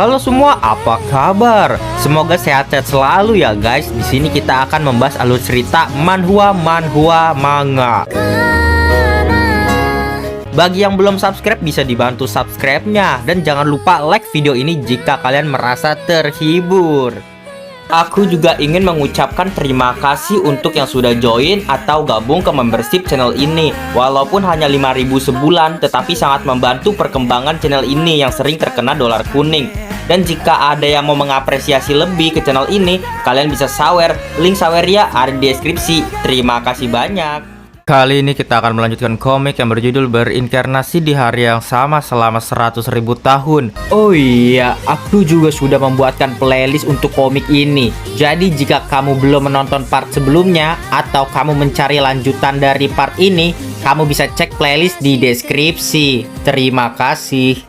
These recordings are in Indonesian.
Halo semua, apa kabar? Semoga sehat-sehat selalu ya guys. Di sini kita akan membahas alur cerita manhwa manga. Bagi yang belum subscribe bisa dibantu subscribe-nya dan jangan lupa like video ini jika kalian merasa terhibur. Aku juga ingin mengucapkan terima kasih untuk yang sudah join atau gabung ke membership channel ini. Walaupun hanya 5.000 sebulan, tetapi sangat membantu perkembangan channel ini yang sering terkena dolar kuning. Dan jika ada yang mau mengapresiasi lebih ke channel ini, kalian bisa sawer. Link sawernya ada di deskripsi. Terima kasih banyak. Kali ini kita akan melanjutkan komik yang berjudul Berinkarnasi di Hari yang Sama selama 100.000 tahun. Oh iya, aku juga sudah membuatkan playlist untuk komik ini. Jadi jika kamu belum menonton part sebelumnya atau kamu mencari lanjutan dari part ini, kamu bisa cek playlist di deskripsi. Terima kasih.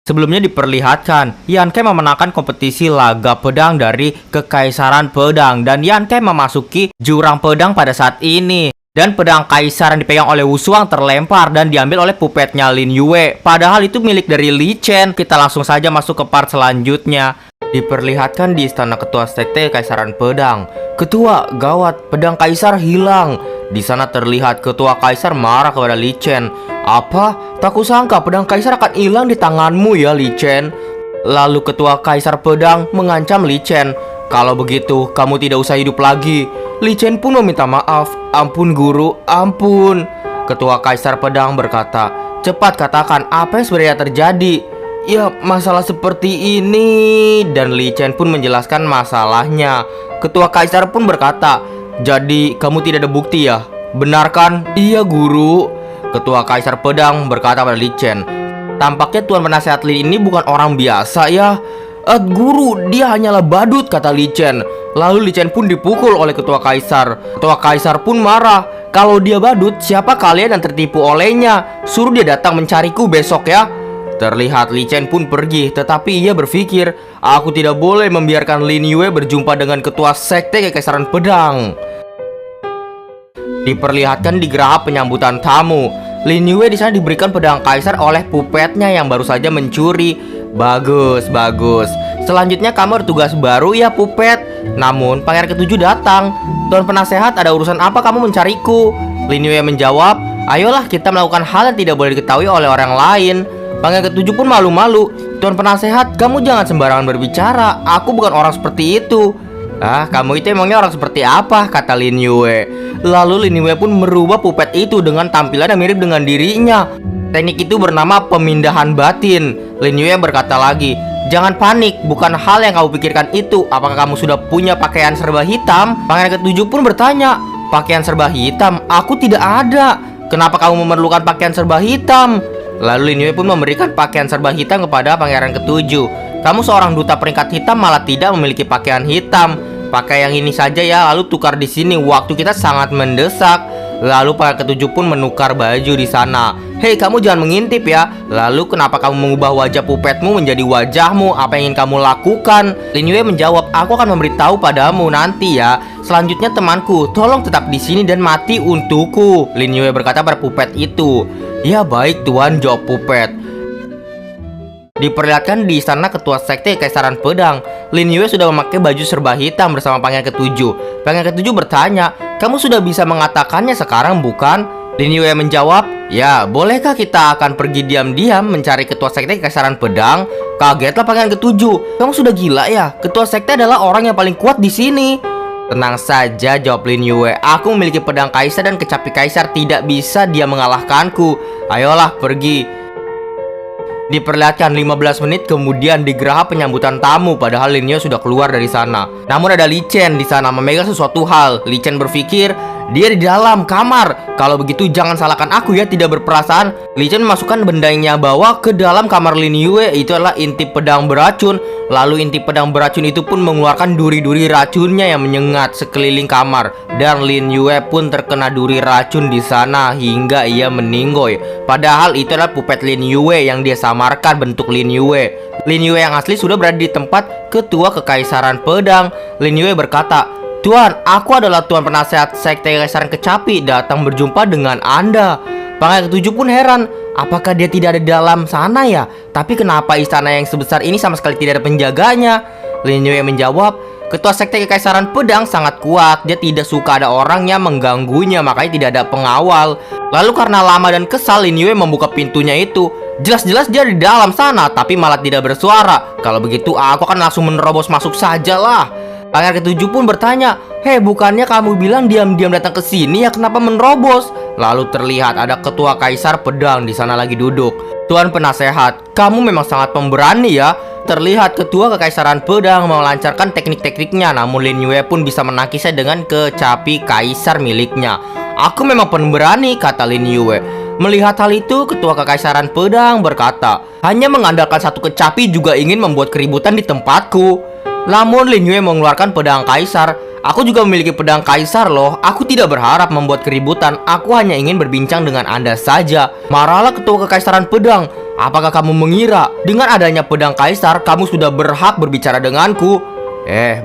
Sebelumnya diperlihatkan, Yanke memenangkan kompetisi laga pedang dari Kekaisaran Pedang dan Yanke memasuki jurang pedang pada saat ini. Dan pedang kaisar yang dipegang oleh Wushuang terlempar dan diambil oleh pupetnya Lin Yue. Padahal itu milik dari Li Chen. Kita langsung saja masuk ke part selanjutnya. Diperlihatkan di istana ketua sekte Kekaisaran Pedang. Ketua, gawat, pedang kaisar hilang. Di sana terlihat ketua kaisar marah kepada Li Chen. Apa? Tak kusangka pedang kaisar akan hilang di tanganmu ya Li Chen. Lalu ketua kaisar pedang mengancam Li Chen. Kalau begitu, kamu tidak usah hidup lagi. Li Chen pun meminta maaf. Ampun guru, ampun. Ketua kaisar pedang berkata, cepat katakan apa yang sebenarnya terjadi. Ya, masalah seperti ini. Dan Li Chen pun menjelaskan masalahnya. Ketua kaisar pun berkata, jadi kamu tidak ada bukti ya? Benar kan? Iya guru. Ketua kaisar pedang berkata pada Li Chen, tampaknya tuan penasehat Lin ini bukan orang biasa ya. Guru, dia hanyalah badut, kata Li Chen. Lalu Li Chen pun dipukul oleh ketua kaisar. Ketua kaisar pun marah. Kalau dia badut, siapa kalian yang tertipu olehnya? Suruh dia datang mencariku besok ya. Terlihat Li Chen pun pergi, tetapi ia berpikir, aku tidak boleh membiarkan Lin Yue berjumpa dengan ketua sekte Kekaisaran Pedang. Diperlihatkan di geraha penyambutan tamu. Lin Yue di sana diberikan pedang kaisar oleh pupetnya yang baru saja mencuri. Bagus, bagus. Selanjutnya kamu ada tugas baru ya pupet. Namun pangeran ketujuh datang. Tuan penasehat, ada urusan apa kamu mencariku? Lin Yue menjawab, ayolah kita melakukan hal yang tidak boleh diketahui oleh orang lain. Pangeran ketujuh pun malu-malu. Tuan penasehat, kamu jangan sembarangan berbicara. Aku bukan orang seperti itu. Kamu itu emangnya orang seperti apa? Kata Lin Yue. Lalu Lin Yue pun merubah pupet itu dengan tampilan yang mirip dengan dirinya. Teknik itu bernama pemindahan batin. Lin Yue berkata lagi, jangan panik, bukan hal yang kamu pikirkan itu. Apakah kamu sudah punya pakaian serba hitam? Pangeran ketujuh pun bertanya, pakaian serba hitam? Aku tidak ada. Kenapa kamu memerlukan pakaian serba hitam? Lalu Lin Yue pun memberikan pakaian serba hitam kepada pangeran ketujuh. Kamu seorang duta peringkat hitam malah tidak memiliki pakaian hitam. Pakai yang ini saja ya, lalu tukar di sini. Waktu kita sangat mendesak. Lalu pangeran ketujuh pun menukar baju di sana. Hei, kamu jangan mengintip ya. Lalu kenapa kamu mengubah wajah pupetmu menjadi wajahmu? Apa yang ingin kamu lakukan? Lin Yue menjawab, aku akan memberitahu padamu nanti ya. Selanjutnya temanku, tolong tetap di sini dan mati untukku. Lin Yue berkata pada pupet itu. Ya baik tuan, jawab pupet. Diperlihatkan di istana ketua sekte Kekaisaran Pedang. Lin Yue sudah memakai baju serba hitam bersama pangeran ketujuh. Pangeran ketujuh bertanya, kamu sudah bisa mengatakannya sekarang bukan? Lin Yue menjawab, ya bolehkah kita akan pergi diam-diam mencari ketua sekte Kekaisaran Pedang? Kagetlah pangeran ketujuh, kamu sudah gila ya? Ketua sekte adalah orang yang paling kuat di sini. Tenang saja, jawab Lin Yue. Aku memiliki pedang kaisar dan kecapi kaisar, tidak bisa dia mengalahkanku. Ayolah pergi. Diperlihatkan 15 menit kemudian di geraha penyambutan tamu, padahal Lin Yue sudah keluar dari sana. Namun ada Li Chen di sana memegang sesuatu hal. Li Chen berpikir, dia di dalam kamar. Kalau begitu jangan salahkan aku ya, tidak berperasaan. Li Chen memasukkan benda yang bawa ke dalam kamar Lin Yue. Itu adalah inti pedang beracun. Lalu inti pedang beracun itu pun mengeluarkan duri-duri racunnya yang menyengat sekeliling kamar. Dan Lin Yue pun terkena duri racun di sana hingga ia meninggoy. Padahal itu adalah pupet Lin Yue yang dia samarkan bentuk Lin Yue. Lin Yue yang asli sudah berada di tempat ketua Kekaisaran Pedang. Lin Yue berkata, Tuan, aku adalah tuan penasehat sekte Kekaisaran Kecapi, datang berjumpa dengan Anda. Pangeran ketujuh pun heran. Apakah dia tidak ada di dalam sana ya? Tapi kenapa istana yang sebesar ini sama sekali tidak ada penjaganya? Lin Yue menjawab, ketua sekte Kekaisaran Pedang sangat kuat. Dia tidak suka ada orang yang mengganggunya, makanya tidak ada pengawal. Lalu karena lama dan kesal, Lin Yue membuka pintunya itu. Jelas-jelas dia di dalam sana, tapi malah tidak bersuara. Kalau begitu aku akan langsung menerobos masuk sajalah. Pangeran ketujuh pun bertanya, "Hei, bukannya kamu bilang diam-diam datang ke sini ya? Kenapa menerobos?" Lalu terlihat ada ketua Kaisar Pedang di sana lagi duduk. "Tuan penasehat, kamu memang sangat pemberani ya." Terlihat ketua Kekaisaran Pedang melancarkan teknik-tekniknya, namun Lin Yue pun bisa menangkisnya dengan kecapi kaisar miliknya. "Aku memang pemberani," kata Lin Yue. Melihat hal itu, ketua Kekaisaran Pedang berkata, "Hanya mengandalkan satu kecapi juga ingin membuat keributan di tempatku." Namun Lin Yue mengeluarkan pedang kaisar. "Aku juga memiliki pedang kaisar loh. Aku tidak berharap membuat keributan. Aku hanya ingin berbincang dengan Anda saja." Marahlah ketua Kekaisaran Pedang. "Apakah kamu mengira dengan adanya pedang kaisar kamu sudah berhak berbicara denganku?"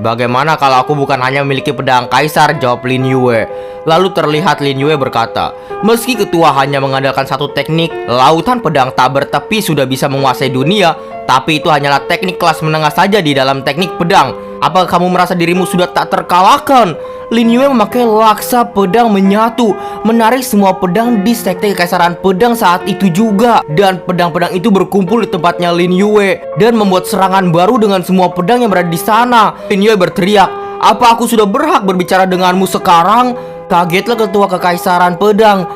Bagaimana kalau aku bukan hanya memiliki pedang kaisar?" jawab Lin Yue. Lalu terlihat Lin Yue berkata, "Meski ketua hanya mengandalkan satu teknik, lautan pedang tak bertepi sudah bisa menguasai dunia. Tapi itu hanyalah teknik kelas menengah saja di dalam teknik pedang. Apakah kamu merasa dirimu sudah tak terkalahkan?" Lin Yue memakai laksa pedang menyatu, menarik semua pedang di sekte Kekaisaran Pedang saat itu juga. Dan pedang-pedang itu berkumpul di tempatnya Lin Yue dan membuat serangan baru dengan semua pedang yang berada di sana. Lin Yue berteriak, "Apa aku sudah berhak berbicara denganmu sekarang?" Kagetlah ketua Kekaisaran Pedang.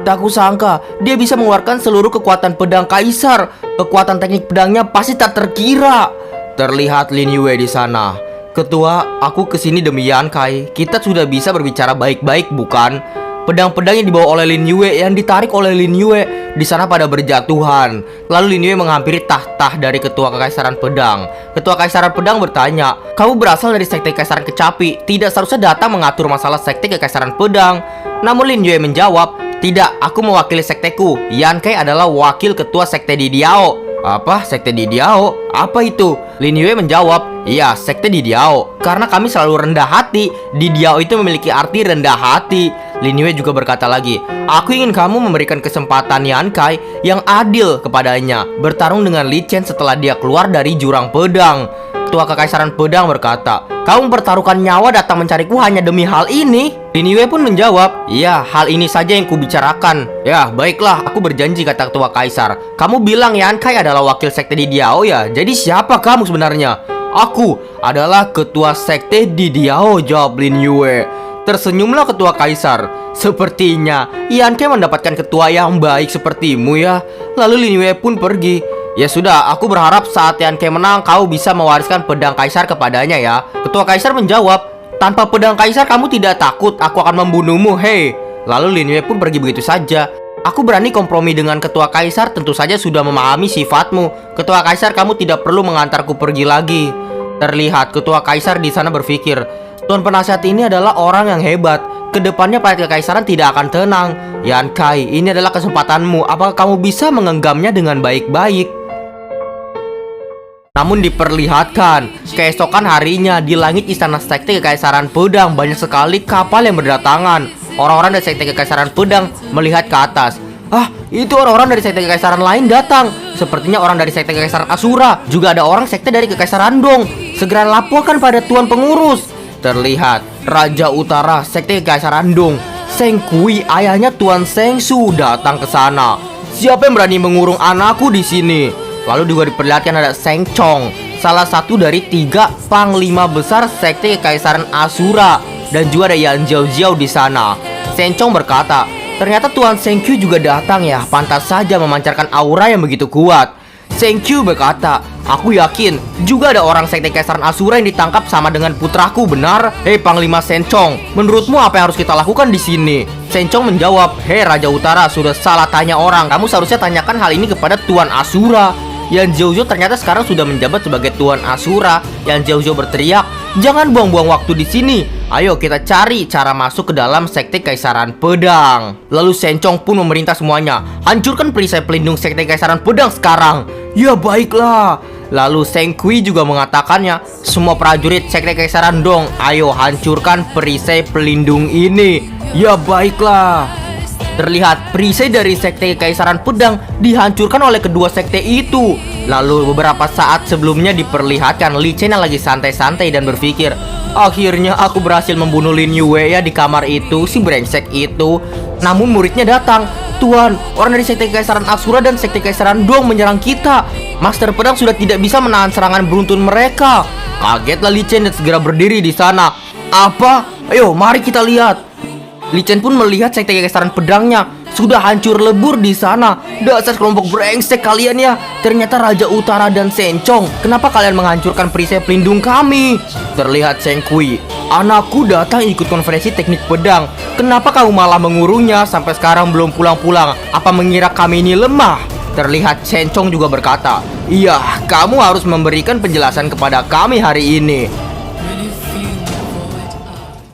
Tak kusangka dia bisa mengeluarkan seluruh kekuatan pedang kaisar. Kekuatan teknik pedangnya pasti tak terkira. Terlihat Lin Yue di sana. "Ketua, aku kesini demi Yan Kai. Kita sudah bisa berbicara baik-baik, bukan?" Pedang-pedang yang dibawa oleh Lin Yue, yang ditarik oleh Lin Yue di sana pada berjatuhan. Lalu Lin Yue menghampiri tahta dari ketua Kekaisaran Pedang. Ketua Kekaisaran Pedang bertanya, "Kamu berasal dari sekte Kekaisaran Kecapi, tidak seharusnya datang mengatur masalah sekte Kekaisaran Pedang." Namun Lin Yue menjawab, "Tidak, aku mewakili sekteku. Yan Kai adalah wakil ketua sekte Didiao." "Apa? Sekte Didiao? Apa itu?" Lin Yue menjawab, "Iya, sekte Didiao. Karena kami selalu rendah hati. Didiao itu memiliki arti rendah hati." Lin Yue juga berkata lagi, "Aku ingin kamu memberikan kesempatan Yan Kai yang adil kepadanya, bertarung dengan Li Chen setelah dia keluar dari jurang pedang." Ketua Kekaisaran Pedang berkata, "Kamu mempertaruhkan nyawa datang mencariku hanya demi hal ini?" Lin Yue pun menjawab, "Iya, hal ini saja yang kubicarakan." "Ya, baiklah, aku berjanji," kata ketua kaisar. "Kamu bilang Yan Kai adalah wakil sekte Didiao ya? Jadi siapa kamu sebenarnya?" "Aku adalah ketua sekte Didiao," jawab Lin Yue. Tersenyumlah ketua kaisar. "Sepertinya Yan Kai mendapatkan ketua yang baik sepertimu ya." Lalu Lin Yue pun pergi. "Ya sudah, aku berharap saat Yan Kai menang kau bisa mewariskan pedang kaisar kepadanya ya." Ketua kaisar menjawab, "Tanpa pedang kaisar kamu tidak takut aku akan membunuhmu, hei." Lalu Lin Yue pun pergi begitu saja. "Aku berani kompromi dengan ketua kaisar, tentu saja sudah memahami sifatmu. Ketua kaisar, kamu tidak perlu mengantarku pergi lagi." Terlihat ketua kaisar di sana berpikir, "Tuan penasihat ini adalah orang yang hebat. Kedepannya pada kekaisaran tidak akan tenang. Yan Kai, ini adalah kesempatanmu. Apakah kamu bisa menggenggamnya dengan baik-baik?" Namun diperlihatkan, keesokan harinya di langit istana sekte Kekaisaran Pedang banyak sekali kapal yang berdatangan. Orang-orang dari sekte Kekaisaran Pedang melihat ke atas. Itu orang-orang dari sekte Kekaisaran lain datang. Sepertinya orang dari sekte Kekaisaran Asura. Juga ada orang sekte dari Kekaisaran Dong. Segera laporkan pada tuan pengurus." Terlihat Raja Utara sekte Kekaisaran Dong, Seng Kui, ayahnya Tuan Seng Su, datang ke sana. "Siapa yang berani mengurung anakku di sini?" Lalu juga diperlihatkan ada Seng Chong, salah satu dari 3 panglima besar sekte Kekaisaran Asura, dan juga ada Yan Jiao Jiao di sana. Seng Chong berkata, "Ternyata Tuan Seng Q juga datang ya, pantas saja memancarkan aura yang begitu kuat." Seng Q berkata, "Aku yakin juga ada orang sekte Kekaisaran Asura yang ditangkap sama dengan putraku, benar?" "Hei Panglima Seng Chong, menurutmu apa yang harus kita lakukan di sini?" Seng Chong menjawab, "Hei Raja Utara, sudah salah tanya orang. Kamu seharusnya tanyakan hal ini kepada Tuan Asura." Yan Jiao Jiao ternyata sekarang sudah menjabat sebagai Tuan Asura. Yan Jiao Jiao berteriak, "Jangan buang-buang waktu di sini. Ayo kita cari cara masuk ke dalam sekte Kekaisaran Pedang." Lalu Seng Chong pun memerintah semuanya, "Hancurkan perisai pelindung sekte Kekaisaran Pedang sekarang." "Ya baiklah." Lalu Seng Kui juga mengatakannya, "Semua prajurit sekte Kekaisaran Dong, ayo hancurkan perisai pelindung ini." "Ya baiklah." Terlihat perisai dari sekte Kekaisaran Pedang dihancurkan oleh kedua sekte itu. Lalu beberapa saat sebelumnya diperlihatkan Li Chen yang lagi santai-santai dan berpikir, akhirnya aku berhasil membunuh Lin Yue ya di kamar itu, si brengsek itu. Namun muridnya datang. Tuan, orang dari sekte Kekaisaran Asura dan sekte Kekaisaran Dong menyerang kita. Master Pedang sudah tidak bisa menahan serangan beruntun mereka. Kagetlah Li Chen dan segera berdiri di sana. Apa? Ayo, mari kita lihat. Li Chen pun melihat sekte Kekaisaran Pedangnya sudah hancur lebur di sana. Dasar kelompok brengsek kalian ya. Ternyata Raja Utara dan Sencong. Kenapa kalian menghancurkan perisai pelindung kami? Terlihat Seng Kui. Anakku datang ikut konferensi teknik pedang. Kenapa kamu malah mengurungnya sampai sekarang belum pulang-pulang? Apa mengira kami ini lemah? Terlihat Sencong juga berkata, iya, kamu harus memberikan penjelasan kepada kami hari ini.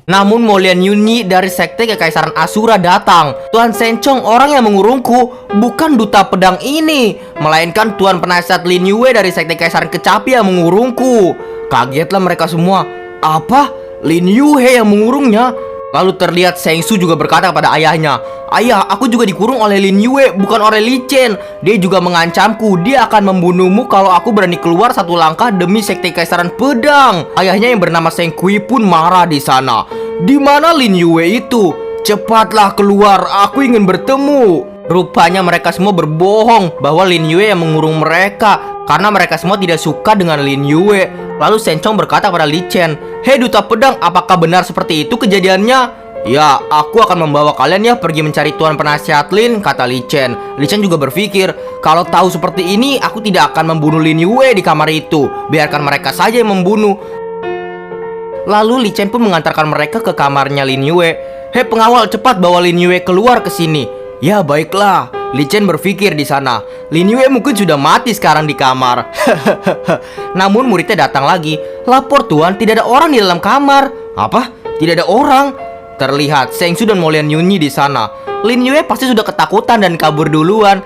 Namun Molian Yunyi dari sekte Kekaisaran Asura datang. Tuan Sencong, orang yang mengurungku bukan duta pedang ini, melainkan Tuan Penasihat Lin Yue dari sekte Kekaisaran Kecapi yang mengurungku. Kagetlah mereka semua. Apa? Lin Yue yang mengurungnya? Lalu terlihat Seng Su juga berkata kepada ayahnya, ayah, aku juga dikurung oleh Lin Yue, bukan oleh Li Chen. Dia juga mengancamku, dia akan membunuhmu kalau aku berani keluar satu langkah demi sekte Kekaisaran Pedang. Ayahnya yang bernama Seng Kui pun marah di sana. Di mana Lin Yue itu? Cepatlah keluar, aku ingin bertemu. Rupanya mereka semua berbohong bahwa Lin Yue yang mengurung mereka, karena mereka semua tidak suka dengan Lin Yue. Lalu Sencong berkata kepada Li Chen, hei duta pedang, apakah benar seperti itu kejadiannya? Ya, aku akan membawa kalian ya pergi mencari Tuan Penasihat Lin, kata Li Chen. Li Chen juga berpikir, kalau tahu seperti ini, aku tidak akan membunuh Lin Yue di kamar itu. Biarkan mereka saja yang membunuh. Lalu Li Chen pun mengantarkan mereka ke kamarnya Lin Yue. Hei pengawal, cepat bawa Lin Yue keluar ke sini. Ya baiklah. Li Chen berpikir di sana, Lin Yue mungkin sudah mati sekarang di kamar. Namun muridnya datang lagi. Lapor tuan, tidak ada orang di dalam kamar. Apa? Tidak ada orang? Terlihat Seng Su dan Molian Yunyi di sana. Lin Yue pasti sudah ketakutan dan kabur duluan.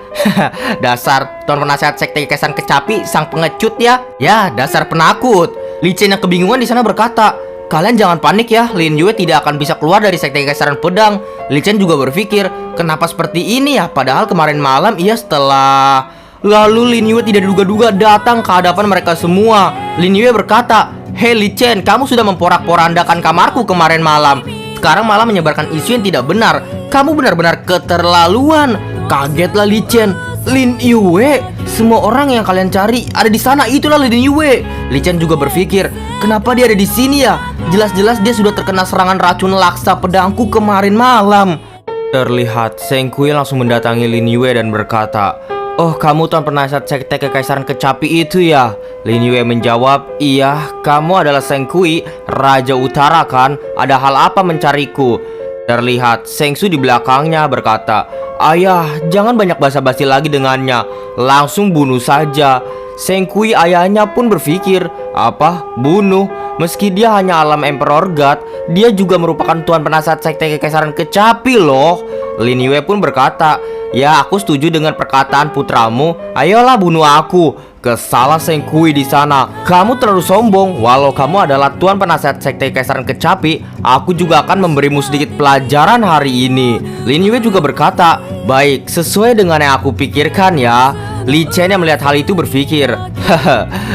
Dasar Tuan Penasihat Sekte Kekaisaran Kecapi, sang pengecut ya. Ya, dasar penakut. Li Chen yang kebingungan di sana berkata, kalian jangan panik ya, Lin Yue tidak akan bisa keluar dari sekte Kekaisaran Pedang. Li Chen juga berpikir, kenapa seperti ini ya? Padahal kemarin malam ia setelah... Lalu Lin Yue tidak duga-duga datang ke hadapan mereka semua. Lin Yue berkata, hei Li Chen, kamu sudah memporak-porandakan kamarku kemarin malam. Sekarang malah menyebarkan isu yang tidak benar. Kamu benar-benar keterlaluan. Kagetlah Li Chen. Lin Yue, semua orang yang kalian cari ada di sana, itulah Lin Yue. Li Chen juga berpikir, kenapa dia ada di sini ya? Jelas-jelas dia sudah terkena serangan racun laksa pedangku kemarin malam. Terlihat Seng Kui langsung mendatangi Lin Yue dan berkata, oh kamu Tuan Penasihat Sekte Kekaisaran Kecapi itu ya? Lin Yue menjawab, iya, kamu adalah Seng Kui, Raja Utara kan? Ada hal apa mencariku? Terlihat Seng Su di belakangnya berkata, ayah, jangan banyak basa-basi lagi dengannya. Langsung bunuh saja. Seng Kui ayahnya pun berpikir, apa? Bunuh? Meski dia hanya alam Emperor God, dia juga merupakan Tuan Penasihat Sekte Kekaisaran Kecapi loh. Lin Yue pun berkata, ya aku setuju dengan perkataan putramu. Ayolah bunuh aku. Kesalah Seng Kui di sana. Kamu terlalu sombong. Walau kamu adalah Tuan Penasihat Sekte Kekaisaran Kecapi, aku juga akan memberimu sedikit pelajaran hari ini. Lin Yue juga berkata, baik, sesuai dengan yang aku pikirkan ya. Li Chen yang melihat hal itu berpikir,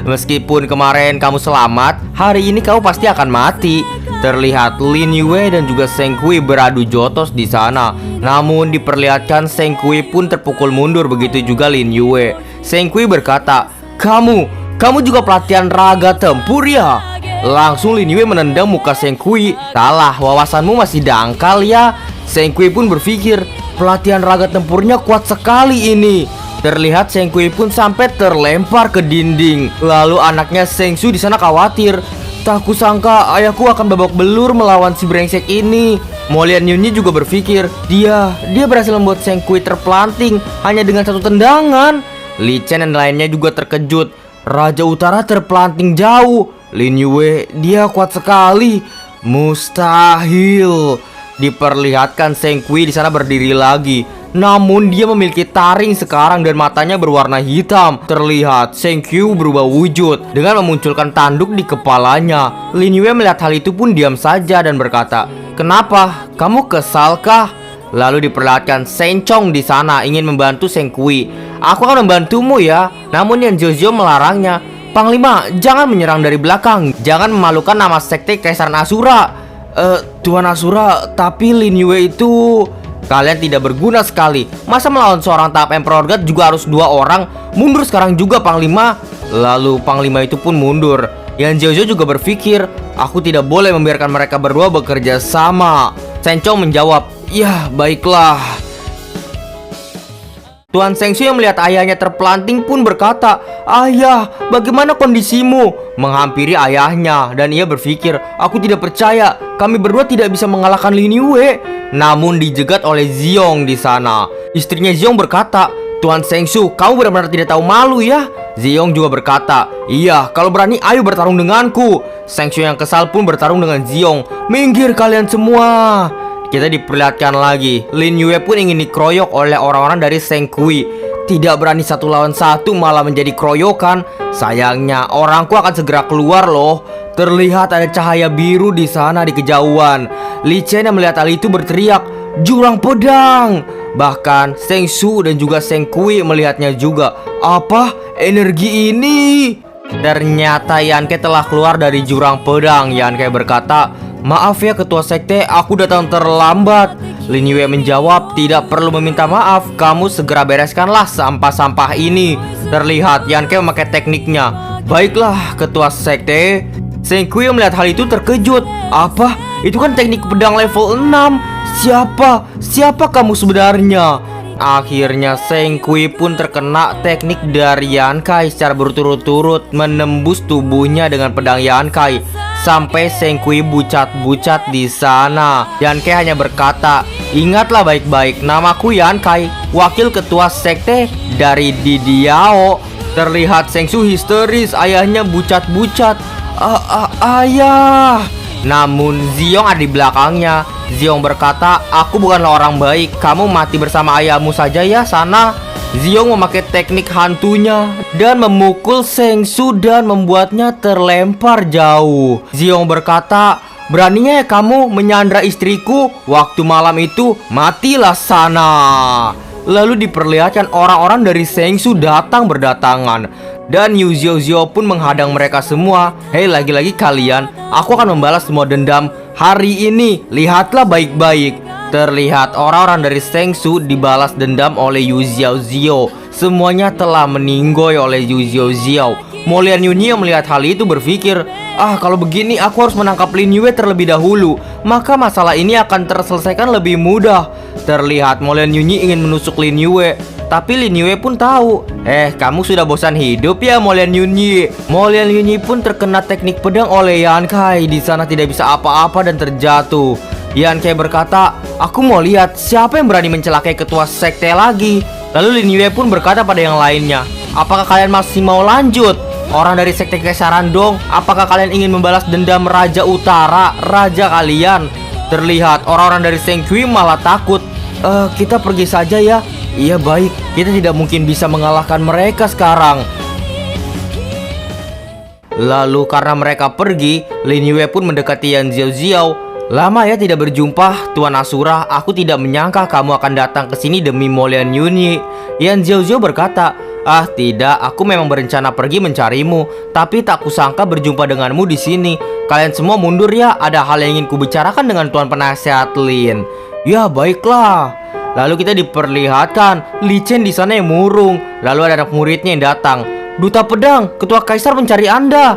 meskipun kemarin kamu selamat, hari ini kamu pasti akan mati. Terlihat Lin Yue dan juga Seng Kui beradu jotos di sana. Namun diperlihatkan Seng Kui pun terpukul mundur, begitu juga Lin Yue. Seng Kui berkata, kamu juga pelatihan raga tempur ya? Langsung Lin Yue menendang muka Seng Kui. Salah, wawasanmu masih dangkal ya. Seng Kui pun berpikir, pelatihan raga tempurnya kuat sekali ini. Terlihat Seng Kui pun sampai terlempar ke dinding. Lalu anaknya Seng Su di sana khawatir. Tak kusangka ayahku akan babak belur melawan si brengsek ini. Molian Yunyi juga berpikir, dia berhasil membuat Seng Kui terpelanting hanya dengan satu tendangan. Li Chen dan lainnya juga terkejut. Raja Utara terpelanting jauh. Lin Yue, dia kuat sekali. Mustahil. Diperlihatkan Seng Kui di sana berdiri lagi. Namun dia memiliki taring sekarang dan matanya berwarna hitam. Terlihat Seng Kui berubah wujud dengan memunculkan tanduk di kepalanya. Lin Yue melihat hal itu pun diam saja dan berkata, kenapa? Kamu kesalkah? Lalu diperlihatkan Seng Chong di sana ingin membantu Seng Kui. Aku akan membantumu ya. Namun Yan Zhou melarangnya. Panglima, jangan menyerang dari belakang. Jangan memalukan nama sekte Kekaisaran Asura. Tuan Asura, tapi Lin Yue itu... Kalian tidak berguna sekali. Masa melawan seorang tahap Emperor God juga harus 2 orang? Mundur sekarang juga, Panglima. Lalu Panglima itu pun mundur. Yan Zhou juga berpikir, aku tidak boleh membiarkan mereka berdua bekerja sama. Seng Chong menjawab, ya baiklah. Tuan Seng Su yang melihat ayahnya terpelanting pun berkata, ayah, bagaimana kondisimu? Menghampiri ayahnya dan ia berpikir, aku tidak percaya kami berdua tidak bisa mengalahkan Lin Yue. Namun dijegat oleh Ziong di sana. Istrinya Ziong berkata, Tuan Seng Su, kamu benar-benar tidak tahu malu ya? Ziong juga berkata, iya, kalau berani ayo bertarung denganku. Seng Su yang kesal pun bertarung dengan Ziong. Minggir kalian semua. Kita diperlihatkan lagi, Lin Yue pun ingin dikeroyok oleh orang-orang dari Seng Kui. Tidak berani 1 lawan 1 malah menjadi keroyokan. Sayangnya orangku akan segera keluar loh. Terlihat ada cahaya biru di sana di kejauhan. Li Chen yang melihat hal itu berteriak, jurang pedang. Bahkan Seng Su dan juga Seng Kui melihatnya juga. Apa? Energi ini? Ternyata Yan Ke telah keluar dari jurang pedang. Yan Ke berkata, maaf ya ketua sekte, aku datang terlambat. Lin Yue menjawab, tidak perlu meminta maaf, kamu segera bereskanlah sampah-sampah ini. Terlihat Yan Ke memakai tekniknya. Baiklah ketua sekte. Seng Kui melihat hal itu terkejut. Apa? Itu kan teknik pedang level 6. Siapa kamu sebenarnya? Akhirnya Seng Kui pun terkena teknik dari Yan Kai secara berturut-turut, menembus tubuhnya dengan pedang Yan Kai sampai Seng Kui bucat-bucat di sana. Yan Kai hanya berkata, ingatlah baik-baik, namaku Yan Kai, wakil ketua sekte dari Didiao. Terlihat Seng Su histeris, ayahnya bucat-bucat. Ayah. Namun Ziong ada di belakangnya. Ziong berkata, aku bukanlah orang baik, kamu mati bersama ayahmu saja ya sana. Ziong memakai teknik hantunya dan memukul Seng Su dan membuatnya terlempar jauh. Ziong berkata, beraninya ya kamu menyandra istriku? Waktu malam itu matilah sana. Lalu diperlihatkan orang-orang dari Seng Su datang berdatangan. Dan Yu Zhou pun menghadang mereka semua. Hei, lagi-lagi kalian, aku akan membalas semua dendam hari ini. Lihatlah baik-baik. Terlihat orang-orang dari Seng Su dibalas dendam oleh Yu Zhou. Semuanya telah meninggoy oleh Yu Zhou. Molian Yunyi yang melihat hal itu berpikir, kalau begini aku harus menangkap Lin Yue terlebih dahulu, maka masalah ini akan terselesaikan lebih mudah. Terlihat Molian Yunyi ingin menusuk Lin Yue, tapi Lin Yue pun tahu. Kamu sudah bosan hidup ya Molian Yunyi? Molian Yunyi pun terkena teknik pedang oleh Yan Kai. Di sana tidak bisa apa-apa dan terjatuh. Yan Kai berkata, aku mau lihat siapa yang berani mencelakai ketua sekte lagi. Lalu Lin Yue pun berkata pada yang lainnya, apakah kalian masih mau lanjut? Orang dari sekte Kekaisaran dong, apakah kalian ingin membalas dendam Raja Utara, raja kalian? Terlihat orang-orang dari Seng Kui malah takut. Kita pergi saja ya. Iya baik, kita tidak mungkin bisa mengalahkan mereka sekarang. Lalu karena mereka pergi, Lin Yue pun mendekati Yan Zhou. Lama ya tidak berjumpa, Tuan Asura. Aku tidak menyangka kamu akan datang ke sini demi Molian Yunyi. Yan Zhou berkata, tidak, aku memang berencana pergi mencarimu, tapi tak kusangka berjumpa denganmu di sini. Kalian semua mundur ya, ada hal yang ingin kubicarakan dengan Tuan Penasehat Lin. Ya baiklah. Lalu kita diperlihatkan Li Chen di sana yang murung. Lalu ada anak muridnya yang datang. Duta pedang, ketua kaisar mencari Anda.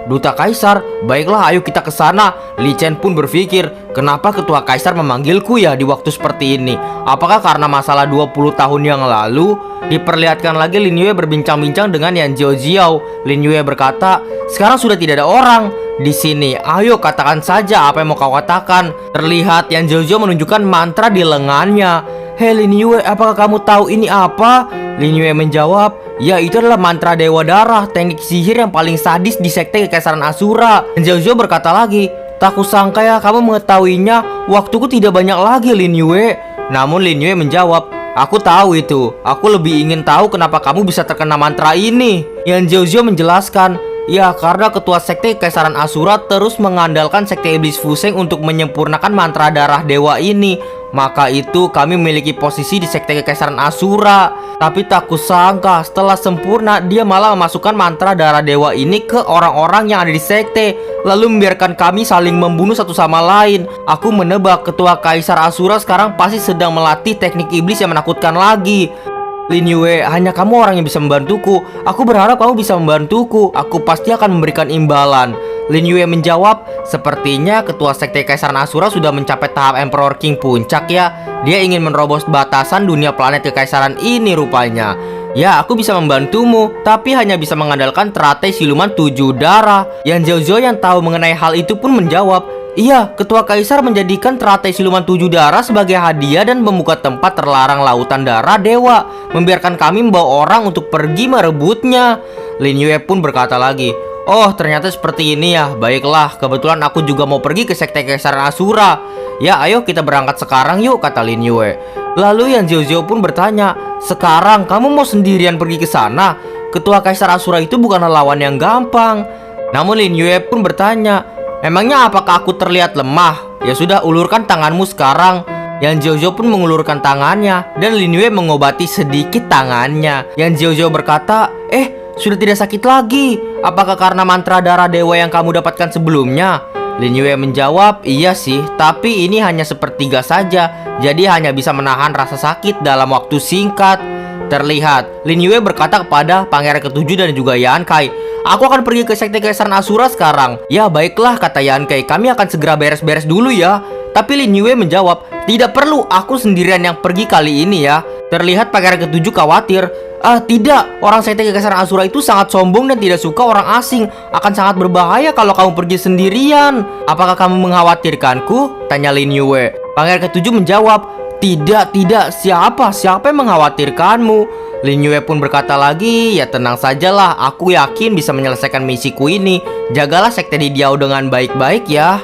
Duta kaisar? Baiklah, ayo kita ke sana. Li Chen pun berpikir, kenapa ketua kaisar memanggilku ya di waktu seperti ini? Apakah karena masalah 20 tahun yang lalu? Diperlihatkan lagi Lin Yue berbincang-bincang dengan Yan Zhou. Lin Yue berkata, sekarang sudah tidak ada orang di sini. Ayo katakan saja apa yang mau kau katakan. Terlihat Yan Zhou menunjukkan mantra di lengannya. Hei Lin Yue, apakah kamu tahu ini apa? Lin Yue menjawab, ya itu adalah mantra Dewa Darah, teknik sihir yang paling sadis di sekte Kekaisaran Asura. Yan Zhou berkata lagi, tak kusangka ya kamu mengetahuinya. Waktuku tidak banyak lagi Lin Yue. Namun Lin Yue menjawab, aku tahu itu. Aku lebih ingin tahu kenapa kamu bisa terkena mantra ini. Yan Zhou menjelaskan, Ya, karena ketua sekte Kekaisaran Asura terus mengandalkan sekte iblis Fuseng untuk menyempurnakan mantra darah dewa ini. Maka itu kami memiliki posisi di sekte Kekaisaran Asura. Tapi tak kusangka setelah sempurna dia malah memasukkan mantra darah dewa ini ke orang-orang yang ada di sekte, lalu membiarkan kami saling membunuh satu sama lain. Aku menebak ketua Kaisar Asura sekarang pasti sedang melatih teknik iblis yang menakutkan lagi. Lin Yue, hanya kamu orang yang bisa membantuku. Aku berharap kamu bisa membantuku. Aku pasti akan memberikan imbalan. Lin Yue menjawab, sepertinya ketua sekte Kekaisaran Asura sudah mencapai tahap Emperor King puncak ya. Dia ingin menerobos batasan dunia planet Kekaisaran ini rupanya. Ya, aku bisa membantumu, tapi hanya bisa mengandalkan teratai siluman 7 darah. Yan Zhou yang tahu mengenai hal itu pun menjawab, iya, ketua kaisar menjadikan teratai siluman 7 darah sebagai hadiah dan membuka tempat terlarang lautan darah dewa, membiarkan kami membawa orang untuk pergi merebutnya. Lin Yue pun berkata lagi, oh ternyata seperti ini ya. Baiklah, kebetulan aku juga mau pergi ke sekte Kekaisaran Asura. Ya ayo kita berangkat sekarang yuk, kata Lin Yue. Lalu Yan Zhou pun bertanya, sekarang kamu mau sendirian pergi ke sana? Ketua Kaisar Asura itu bukanlah lawan yang gampang. Namun Lin Yue pun bertanya, emangnya apakah aku terlihat lemah? Ya sudah, ulurkan tanganmu sekarang. Yan Zhou pun mengulurkan tangannya dan Lin Yue mengobati sedikit tangannya. Yan Zhou berkata, sudah tidak sakit lagi. Apakah karena mantra darah dewa yang kamu dapatkan sebelumnya? Lin Yue menjawab, iya sih, tapi ini hanya sepertiga saja. Jadi hanya bisa menahan rasa sakit dalam waktu singkat. Terlihat, Lin Yue berkata kepada Pangeran Ketujuh dan juga Yan Kai, aku akan pergi ke sekte Kekaisaran Asura sekarang. Ya baiklah, kata Yan Kai, kami akan segera beres-beres dulu ya. Tapi Lin Yue menjawab, tidak perlu, aku sendirian yang pergi kali ini ya. Terlihat Pangeran Ketujuh khawatir. Tidak, orang sekte Kekaisaran Asura itu sangat sombong dan tidak suka orang asing. Akan sangat berbahaya kalau kamu pergi sendirian. Apakah kamu mengkhawatirkanku? Tanya Lin Yue. Pangeran Ketujuh menjawab, tidak, siapa yang mengkhawatirkanmu? Lin Yue pun berkata lagi, ya tenang sajalah, aku yakin bisa menyelesaikan misiku ini. Jagalah sekte di Diao dengan baik-baik ya.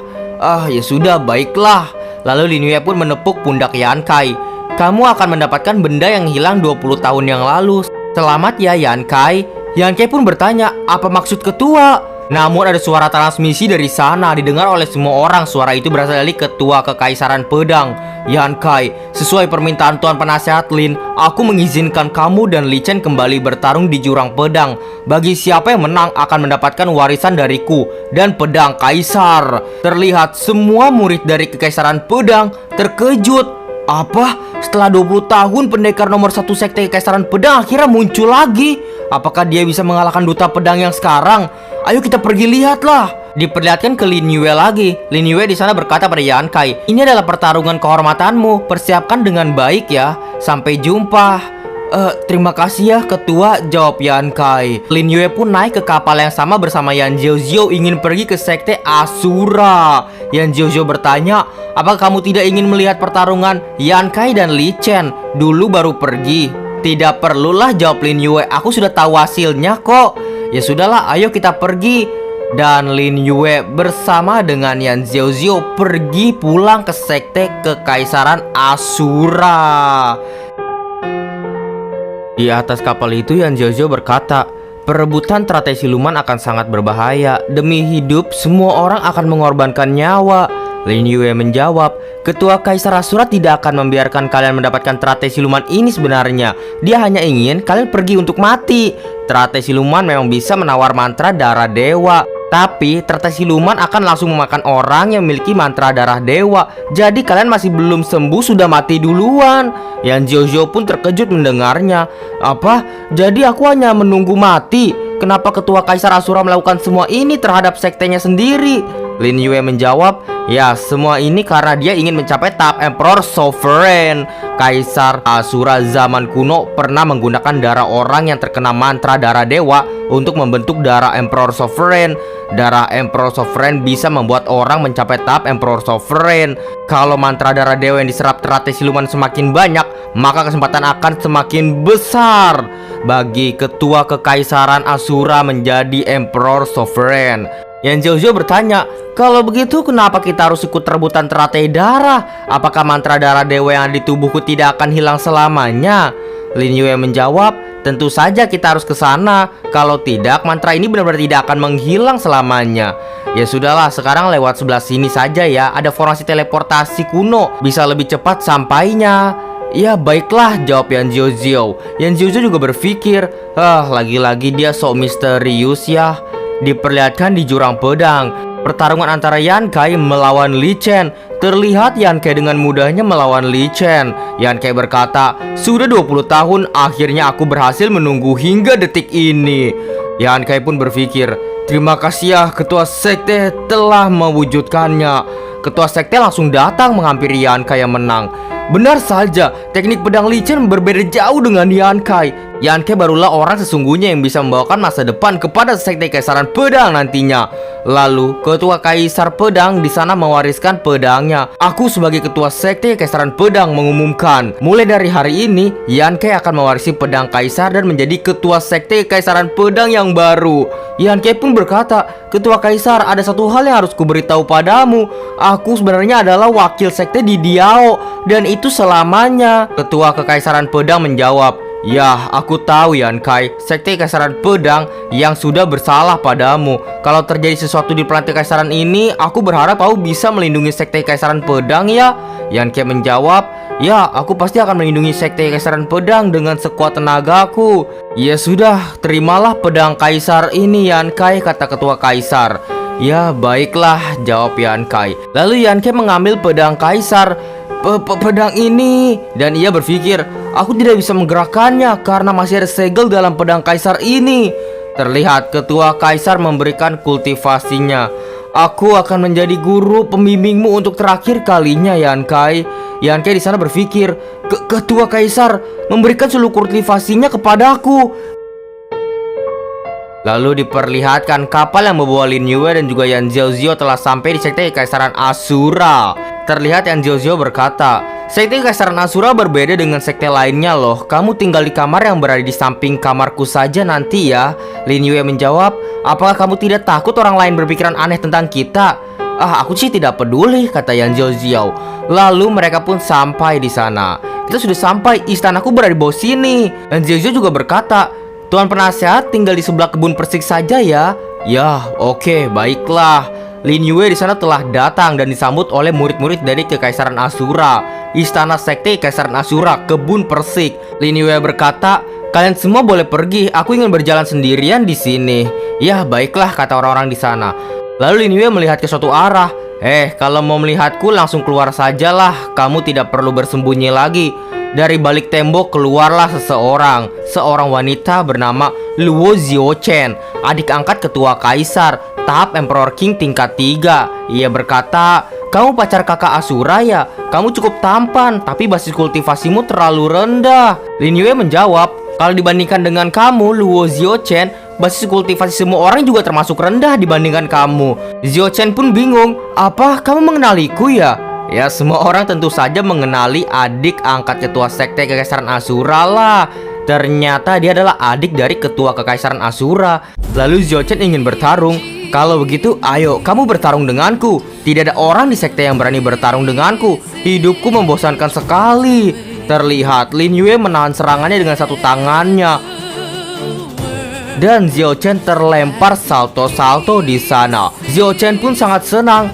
Ya sudah, baiklah. Lalu Lin Yue pun menepuk pundak Yan Kai. Kamu akan mendapatkan benda yang hilang 20 tahun yang lalu. Selamat ya Yan Kai. Yan Kai pun bertanya, apa maksud ketua? Namun ada suara transmisi dari sana didengar oleh semua orang. Suara itu berasal dari ketua Kekaisaran Pedang. Yan Kai, sesuai permintaan Tuan Penasehat Lin, aku mengizinkan kamu dan Li Chen kembali bertarung di jurang pedang. Bagi siapa yang menang akan mendapatkan warisan dariku dan pedang kaisar. Terlihat semua murid dari Kekaisaran Pedang terkejut. Apa? Setelah 20 tahun pendekar nomor 1 sekte Kekaisaran Pedang akhirnya muncul lagi. Apakah dia bisa mengalahkan duta pedang yang sekarang? Ayo kita pergi lihatlah. Diperlihatkan ke Lin Yue lagi. Lin Yue di sana berkata pada Yan Kai, ini adalah pertarungan kehormatanmu. Persiapkan dengan baik ya. Sampai jumpa. Terima kasih ya ketua, jawab Yan Kai. Lin Yue pun naik ke kapal yang sama bersama Yan Zhou ingin pergi ke sekte Asura. Yan Zhou bertanya, apakah kamu tidak ingin melihat pertarungan Yan Kai dan Li Chen? Dulu baru pergi. Tidak perlulah, jawab Lin Yue, aku sudah tahu hasilnya kok. Ya sudahlah, ayo kita pergi. Dan Lin Yue bersama dengan Yan Zhou pergi pulang ke sekte Kekaisaran Asura. Di atas kapal itu Yan Zhou berkata, perebutan teratai siluman akan sangat berbahaya. Demi hidup, semua orang akan mengorbankan nyawa. Lin Yue menjawab, ketua Kaisar Asura tidak akan membiarkan kalian mendapatkan teratai siluman ini sebenarnya. Dia hanya ingin kalian pergi untuk mati. Teratai siluman memang bisa menawar mantra darah dewa, tapi teratai siluman akan langsung memakan orang yang memiliki mantra darah dewa. Jadi kalian masih belum sembuh sudah mati duluan. Yan Zhou pun terkejut mendengarnya. Apa? Jadi aku hanya menunggu mati? Kenapa ketua Kaisar Asura melakukan semua ini terhadap sektenya sendiri? Lin Yue menjawab, ya semua ini karena dia ingin mencapai tahap Emperor Sovereign. Kaisar Asura zaman kuno pernah menggunakan darah orang yang terkena mantra darah dewa untuk membentuk darah Emperor Sovereign. Darah Emperor Sovereign bisa membuat orang mencapai tahap Emperor Sovereign. Kalau mantra darah dewa yang diserap teratai siluman semakin banyak, maka kesempatan akan semakin besar bagi ketua Kekaisaran Asura menjadi Emperor Sovereign. Yan Zhou bertanya, kalau begitu kenapa kita harus ikut rebutan teratai darah? Apakah mantra darah dewa yang ada di tubuhku tidak akan hilang selamanya? Lin Yue menjawab, Tentu saja kita harus ke sana. Kalau tidak, mantra ini benar-benar tidak akan menghilang selamanya. Ya sudahlah, sekarang lewat sebelah sini saja ya. Ada formasi teleportasi kuno, bisa lebih cepat sampainya. Ya baiklah, jawab Yan Zhou. Yan Zhou juga berpikir, lagi-lagi dia sok misterius ya. Diperlihatkan di jurang pedang, pertarungan antara Yan Kai melawan Li Chen. Terlihat Yan Kai dengan mudahnya melawan Li Chen. Yan Kai berkata, sudah 20 tahun akhirnya aku berhasil menunggu hingga detik ini. Yan Kai pun berpikir, terima kasih ya ketua sekte telah mewujudkannya. Ketua sekte langsung datang menghampiri Yan Kai yang menang. Benar saja, teknik pedang Li Chen berbeda jauh dengan Yan Kai. Yan Kai barulah orang sesungguhnya yang bisa membawakan masa depan kepada sekte Kaisaran Pedang nantinya. Lalu, ketua Kaisar Pedang di sana mewariskan pedangnya. Aku sebagai ketua sekte Kaisaran Pedang mengumumkan, mulai dari hari ini, Yan Kai akan mewarisi pedang Kaisar dan menjadi ketua sekte Kaisaran Pedang yang baru. Yan Kai pun berkata, ketua Kaisar, ada satu hal yang harus kuberitahu padamu. Aku sebenarnya adalah wakil sekte di Diao, dan itu selamanya. Ketua Kekaisaran Pedang menjawab, ya, aku tahu Yan Kai, sekte Kekaisaran Pedang yang sudah bersalah padamu. Kalau terjadi sesuatu di planet Kekaisaran ini, aku berharap kau bisa melindungi sekte Kekaisaran Pedang ya. Yan Kai menjawab, ya, aku pasti akan melindungi sekte Kekaisaran Pedang dengan sekuat tenagaku. Ya sudah, terimalah pedang Kaisar ini Yan Kai, kata ketua Kaisar. Ya baiklah, jawab Yan Kai. Lalu Yan Kai mengambil pedang Kaisar. Pedang ini, dan ia berpikir, aku tidak bisa menggerakkannya karena masih ada segel dalam pedang Kaisar ini. Terlihat ketua Kaisar memberikan kultivasinya. Aku akan menjadi guru pembimbingmu untuk terakhir kalinya Yan Kai. Yan Kai di sana berpikir, ketua Kaisar memberikan seluruh kultivasinya kepadaku. Lalu diperlihatkan kapal yang membawa Lin Yue dan juga Yan Zhou telah sampai di sekte Kekaisaran Asura. Terlihat Yan Zhou berkata, sekte Kekaisaran Asura berbeda dengan sekte lainnya loh. Kamu tinggal di kamar yang berada di samping kamarku saja nanti ya. Lin Yue menjawab, apakah kamu tidak takut orang lain berpikiran aneh tentang kita? Aku sih tidak peduli, kata Yan Zhou. Lalu mereka pun sampai di sana. Kita sudah sampai, istanaku berada di bawah sini. Yan Zhou juga berkata, Tuan penasehat tinggal di sebelah kebun persik saja ya. Ya, oke, baiklah. Lin Yue di sana telah datang dan disambut oleh murid-murid dari Kekaisaran Asura. Istana sekte Kekaisaran Asura, kebun persik. Lin Yue berkata, kalian semua boleh pergi. Aku ingin berjalan sendirian di sini. Ya, baiklah, kata orang-orang di sana. Lalu Lin Yue melihat ke suatu arah. Kalau mau melihatku langsung keluar sajalah. Kamu tidak perlu bersembunyi lagi. Dari balik tembok keluarlah seorang wanita bernama Luo Ziochen, adik angkat ketua Kaisar, tahap Emperor King tingkat 3. Ia berkata, kamu pacar kakak Asura ya? Kamu cukup tampan, tapi basis kultivasimu terlalu rendah. Lin Yue menjawab, kalau dibandingkan dengan kamu, Luo Ziochen, basis kultivasi semua orang juga termasuk rendah dibandingkan kamu. Ziochen pun bingung, apa kamu mengenaliku ya? Ya, semua orang tentu saja mengenali adik angkat ketua sekte Kekaisaran Asura lah. Ternyata dia adalah adik dari ketua Kekaisaran Asura. Lalu Ziochen ingin bertarung. Kalau begitu, ayo kamu bertarung denganku. Tidak ada orang di sekte yang berani bertarung denganku. Hidupku membosankan sekali. Terlihat Lin Yue menahan serangannya dengan satu tangannya. Dan Ziochen terlempar salto-salto di sana. Ziochen pun sangat senang.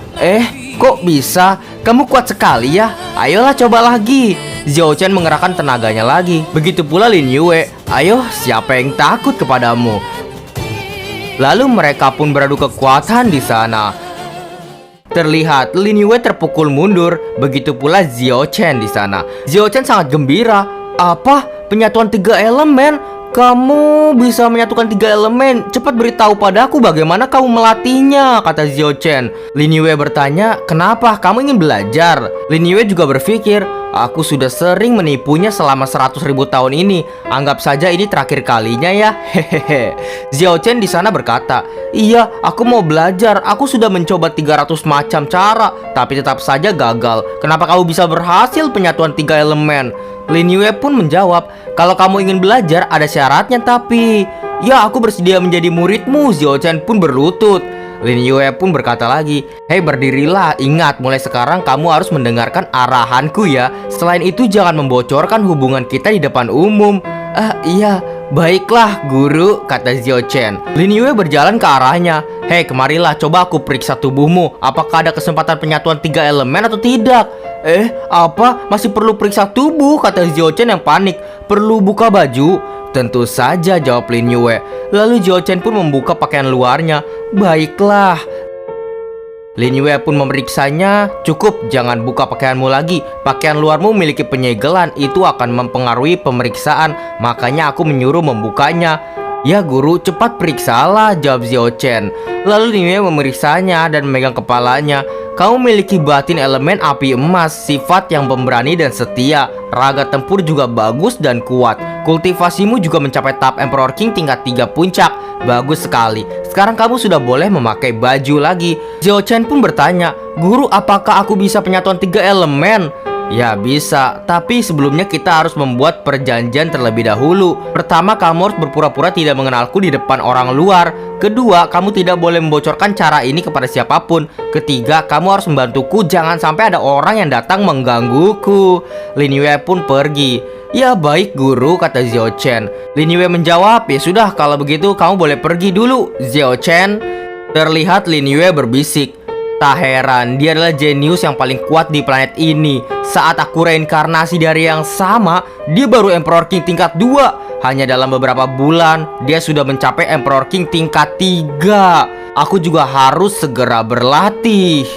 Kok bisa? Kamu kuat sekali ya? Ayolah coba lagi. Ziochen mengerahkan tenaganya lagi. Begitu pula Lin Yue. Ayo, siapa yang takut kepadamu? Lalu mereka pun beradu kekuatan di sana. Terlihat Lin Yue terpukul mundur. Begitu pula Ziochen di sana. Ziochen sangat gembira. Apa? Penyatuan 3 elemen? Kamu bisa menyatukan 3 elemen. Cepat beritahu padaku bagaimana kamu melatihnya, kata Ziochen. Lin Yue bertanya, kenapa kamu ingin belajar? Lin Yue juga berpikir, aku sudah sering menipunya selama 100.000 tahun ini. Anggap saja ini terakhir kalinya ya. Hehehe. Ziochen di sana berkata, iya, aku mau belajar. Aku sudah mencoba 300 macam cara, tapi tetap saja gagal. Kenapa kamu bisa berhasil penyatuan 3 elemen? Lin Yue pun menjawab, kalau kamu ingin belajar ada syaratnya tapi. Ya, aku bersedia menjadi muridmu. Ziochen pun berlutut. Lin Yue pun berkata lagi, hei berdirilah, ingat mulai sekarang kamu harus mendengarkan arahanku ya. Selain itu jangan membocorkan hubungan kita di depan umum. Iya, Baiklah guru, kata Xiao Chen. Lin Yue berjalan ke arahnya. Hei, kemarilah, coba aku periksa tubuhmu. Apakah ada kesempatan penyatuan 3 elemen atau tidak? Apa? Masih perlu periksa tubuh, kata Xiao Chen yang panik. Perlu buka baju? Tentu saja, jawab Lin Yue. Lalu Xiao Chen pun membuka pakaian luarnya. Baiklah. Lin Yue pun memeriksanya. Cukup, jangan buka pakaianmu lagi. Pakaian luarmu memiliki penyegelan. Itu akan mempengaruhi pemeriksaan. Makanya aku menyuruh membukanya. Ya guru, cepat periksalah, jawab Xiao Chen. Lalu Lin Yue memeriksanya dan memegang kepalanya. Kamu memiliki batin elemen api emas, sifat yang pemberani dan setia. Raga tempur juga bagus dan kuat. Kultivasimu juga mencapai tahap Emperor King tingkat 3 puncak. Bagus sekali. Sekarang kamu sudah boleh memakai baju lagi. Xiao Chen pun bertanya, guru, apakah aku bisa penyatuan 3 elemen? Ya bisa, tapi sebelumnya kita harus membuat perjanjian terlebih dahulu. Pertama, kamu harus berpura-pura tidak mengenalku di depan orang luar. Kedua, kamu tidak boleh membocorkan cara ini kepada siapapun. Ketiga, kamu harus membantuku, jangan sampai ada orang yang datang menggangguku. Lin Yue pun pergi. Ya baik guru, kata Xiao Chen. Lin Yue menjawab, ya sudah, kalau begitu kamu boleh pergi dulu. Xiao Chen. Terlihat Lin Yue berbisik. Tak heran, dia adalah jenius yang paling kuat di planet ini. Saat aku reinkarnasi dari yang sama, dia baru Emperor King tingkat 2. Hanya dalam beberapa bulan, dia sudah mencapai Emperor King tingkat 3. Aku juga harus segera berlatih.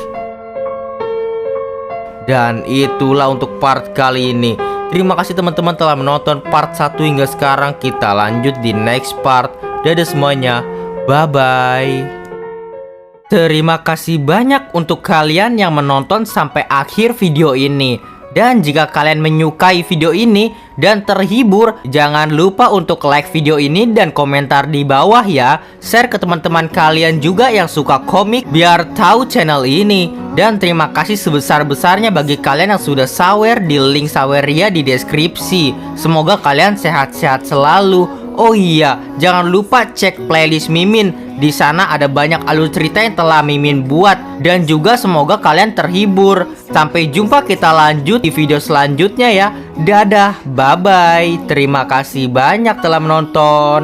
Dan itulah untuk part kali ini. Terima kasih teman-teman telah menonton part 1 hingga sekarang. Kita lanjut di next part. Dadah semuanya, bye-bye. Terima kasih banyak untuk kalian yang menonton sampai akhir video ini. Dan jika kalian menyukai video ini dan terhibur, jangan lupa untuk like video ini dan komentar di bawah ya. Share ke teman-teman kalian juga yang suka komik biar tahu channel ini. Dan terima kasih sebesar-besarnya bagi kalian yang sudah sawer di link saweria di deskripsi. Semoga kalian sehat-sehat selalu. Oh iya, jangan lupa cek playlist Mimin. Di sana ada banyak alur cerita yang telah Mimin buat. Dan juga semoga kalian terhibur. Sampai jumpa, kita lanjut di video selanjutnya ya. Dadah, bye-bye. Terima kasih banyak telah menonton.